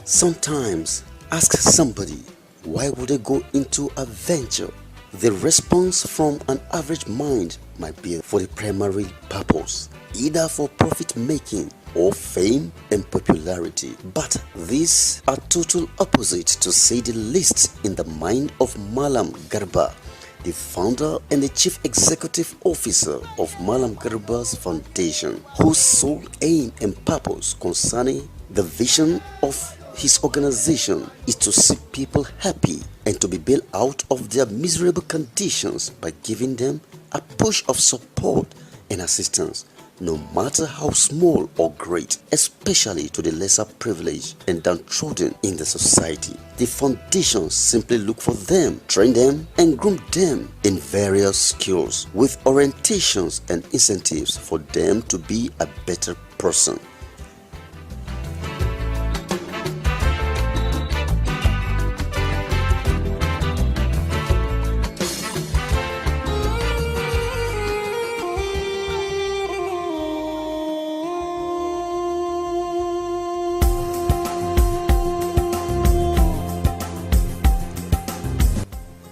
Sometimes ask somebody, why would they go into a venture? The response from an average mind might be for the primary purpose, either for profit making or fame and popularity. But these are total opposite, to say the least, in the mind of Mallam Garba, the founder and the chief executive officer of Mallam Garba's foundation, whose sole aim and purpose concerning the vision of his organization is to see people happy and to be bailed out of their miserable conditions by giving them a push of support and assistance, no matter how small or great, especially to the lesser privileged and downtrodden in the society. The foundation simply look for them, train them, and groom them in various skills with orientations and incentives for them to be a better person.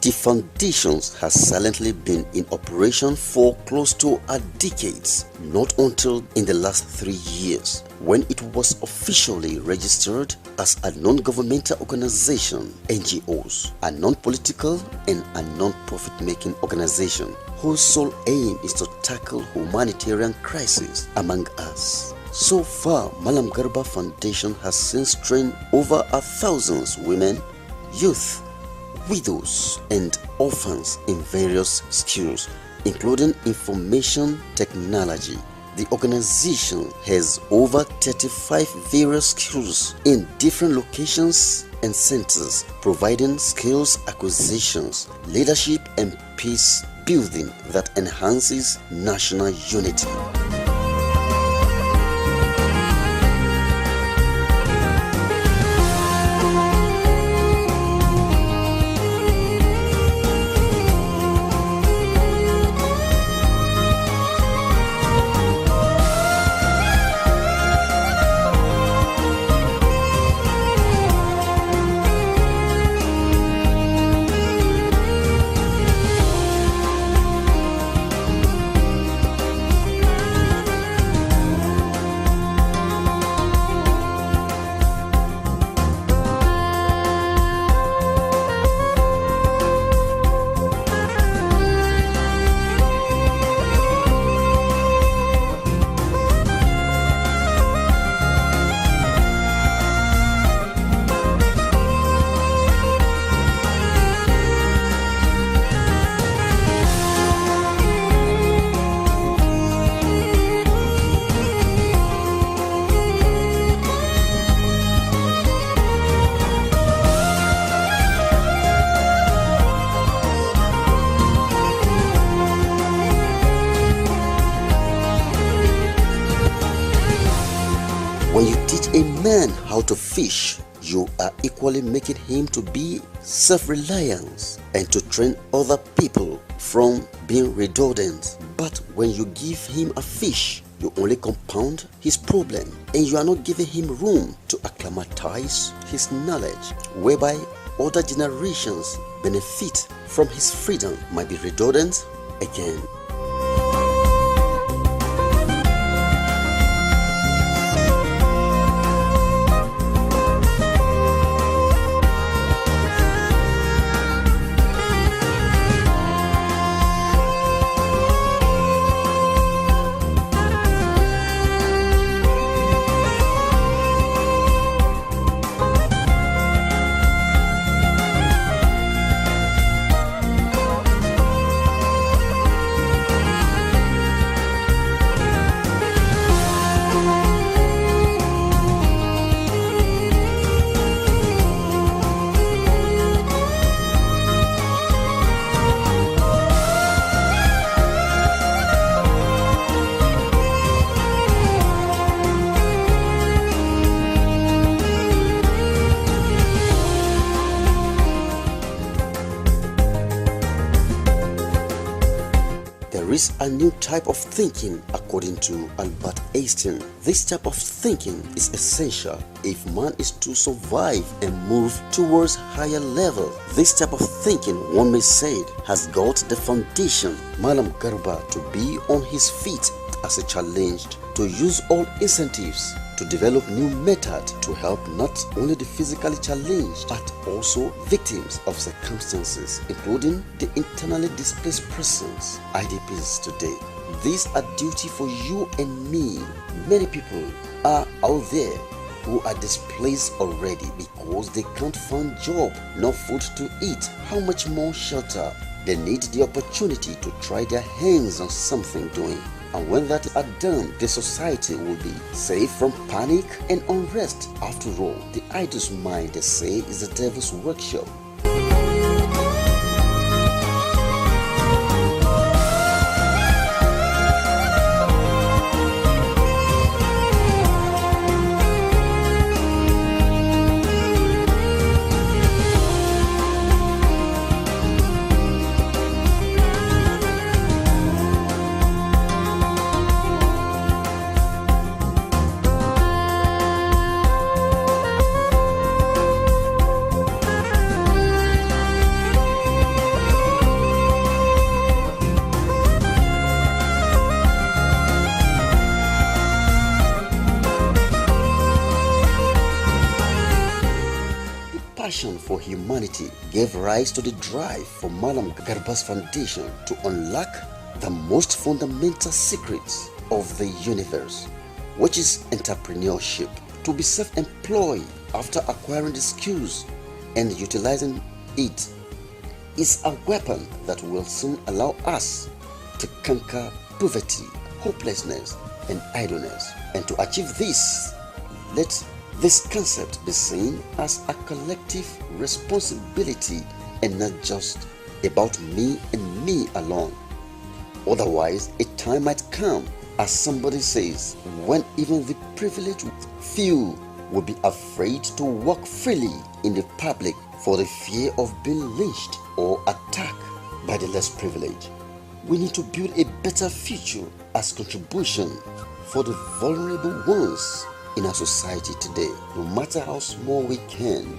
The foundations has silently been in operation for close to a decade, not until in the last 3 years, when it was officially registered as a non-governmental organization, NGOs, a non-political and a non-profit making organization whose sole aim is to tackle humanitarian crisis among us. So far, Mallam Garba Foundation has since trained over 1,000 women, youth, widows and orphans in various skills, including information technology. The organization has over 35 various skills in different locations and centers, providing skills acquisitions, leadership and peace building that enhances national unity. When you teach a man how to fish, you are equally making him to be self-reliant and to train other people from being redundant. But when you give him a fish, you only compound his problem, and you are not giving him room to acclimatize his knowledge, whereby other generations benefit from his freedom might be redundant again. new type of thinking according to Albert Einstein. This type of thinking is essential if man is to survive and move towards higher level. This type of thinking, one may say, has got the foundation Mallam Garba to be on his feet as a challenge to use all incentives to develop new methods to help not only the physically challenged but also victims of circumstances, including the internally displaced persons, IDPs today. These are duty for you and me. Many people are out there who are displaced already because they can't find job, no food to eat. How much more shelter? They need the opportunity to try their hands on something doing. And when that are done, the society will be safe from panic and unrest. After all, the idle's mind, they say, is the devil's workshop. Passion for humanity gave rise to the drive for Mallam Garba's foundation to unlock the most fundamental secrets of the universe, which is entrepreneurship. To be self-employed after acquiring the skills and utilizing it is a weapon that will soon allow us to conquer poverty, hopelessness, and idleness. And to achieve this, let this concept be seen as a collective responsibility and not just about me and me alone. Otherwise, a time might come, as somebody says, when even the privileged few will be afraid to walk freely in the public for the fear of being lynched or attacked by the less privileged. We need to build a better future as contribution for the vulnerable ones in our society today, no matter how small we can.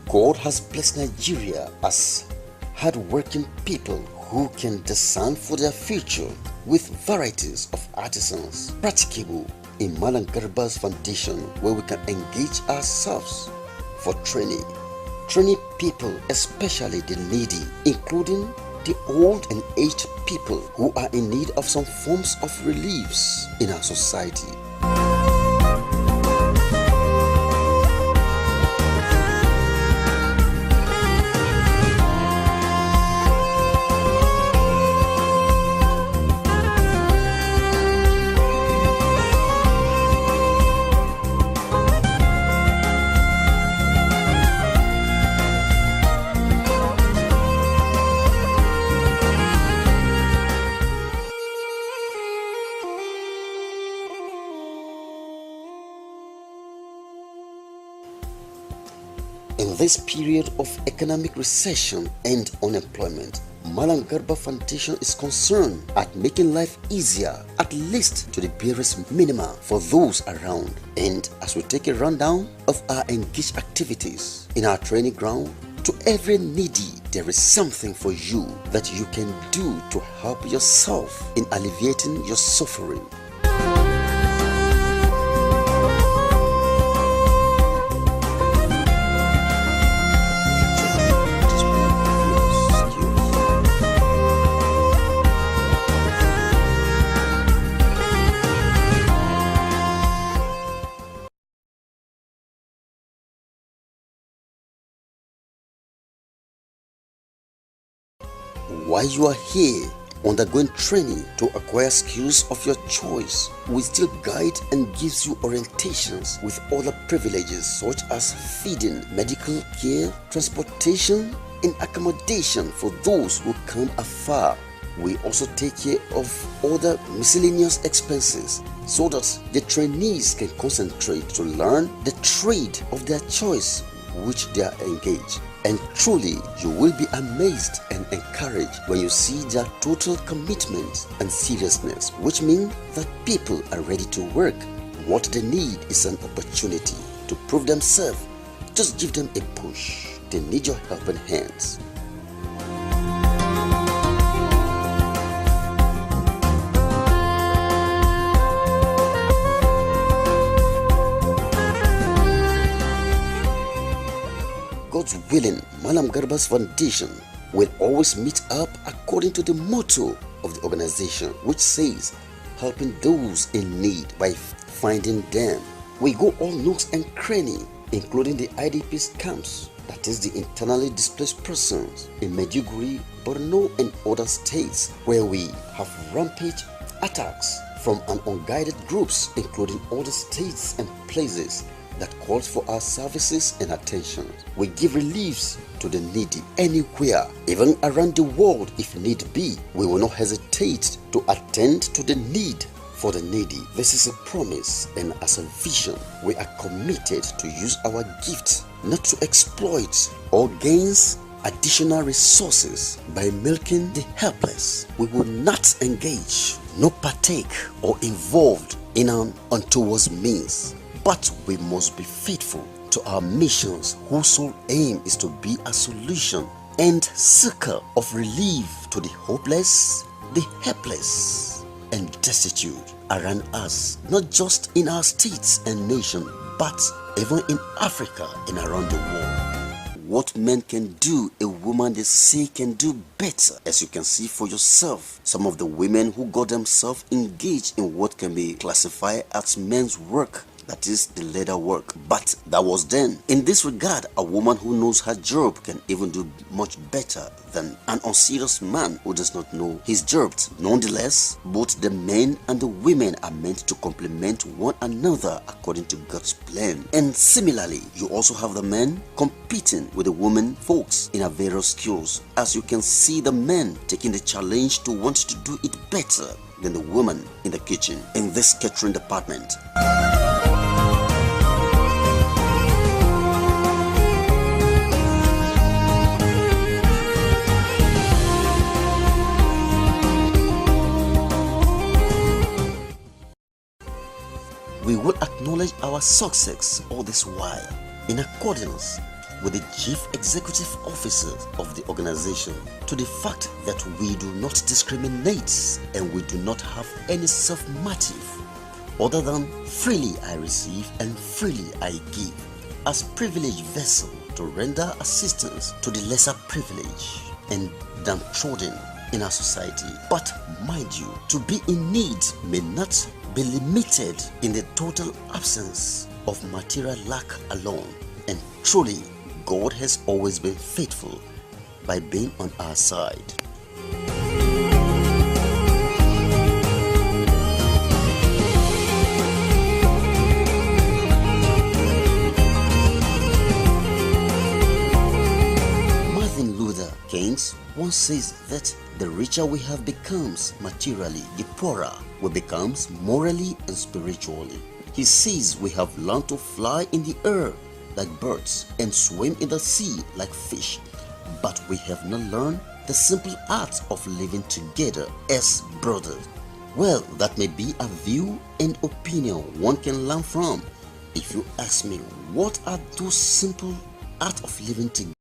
God has blessed Nigeria as hard-working people who can design for their future with varieties of artisans practicable in Mallam Garba's foundation, where we can engage ourselves for training people, especially the needy, including the old and aged people who are in need of some forms of reliefs in our society. this period of economic recession and unemployment, Mallam Garba Foundation is concerned at making life easier, at least to the barest minimum for those around. And as we take a rundown of our engaged activities in our training ground, to every needy, there is something for you that you can do to help yourself in alleviating your suffering. While you are here undergoing training to acquire skills of your choice, we still guide and gives you orientations with other privileges such as feeding, medical care, transportation, and accommodation for those who come afar. We also take care of other miscellaneous expenses so that the trainees can concentrate to learn the trade of their choice which they are engaged. And truly, you will be amazed and encouraged when you see their total commitment and seriousness, which means that people are ready to work. What they need is an opportunity to prove themselves. Just give them a push. They need your helping hands. God's willing, Mallam Garba's Foundation will always meet up according to the motto of the organization, which says, helping those in need by finding them. We go all nooks and crannies, including the IDPs camps, that is the internally displaced persons in Maiduguri, Borno and other states where we have rampage attacks from unguided groups, including other states and places that calls for our services and attention. We give reliefs to the needy anywhere, even around the world if need be. We will not hesitate to attend to the need for the needy. This is a promise, and as a vision, we are committed to use our gifts not to exploit or gain additional resources by milking the helpless. We will not engage, nor partake or involved in an untoward means. But we must be faithful to our missions, whose sole aim is to be a solution and seeker of relief to the hopeless, the helpless, and destitute around us, not just in our states and nations, but even in Africa and around the world. What men can do, a woman they say can do better. As you can see for yourself, some of the women who got themselves engaged in what can be classified as men's work, that is the leather work. But that was then. In this regard, a woman who knows her job can even do much better than an unserious man who does not know his job. Nonetheless, both the men and the women are meant to complement one another according to God's plan. And similarly, you also have the men competing with the women folks in our various skills. As you can see, the men taking the challenge to want to do it better than the woman in the kitchen in this catering department. We will acknowledge our success all this while in accordance with the Chief Executive Officer of the organization to the fact that we do not discriminate and we do not have any self-motive other than freely I receive and freely I give, as privileged vessel to render assistance to the lesser privileged and downtrodden in our society. But mind you, to be in need may not be limited in the total absence of material lack alone. And truly, God has always been faithful by being on our side. Martin Luther King once says that the richer we have becomes materially, the poorer we becomes morally and spiritually. He says we have learned to fly in the air like birds and swim in the sea like fish, but we have not learned the simple art of living together as brothers. Well, that may be a view and opinion one can learn from. If you ask me, what are those simple art of living together?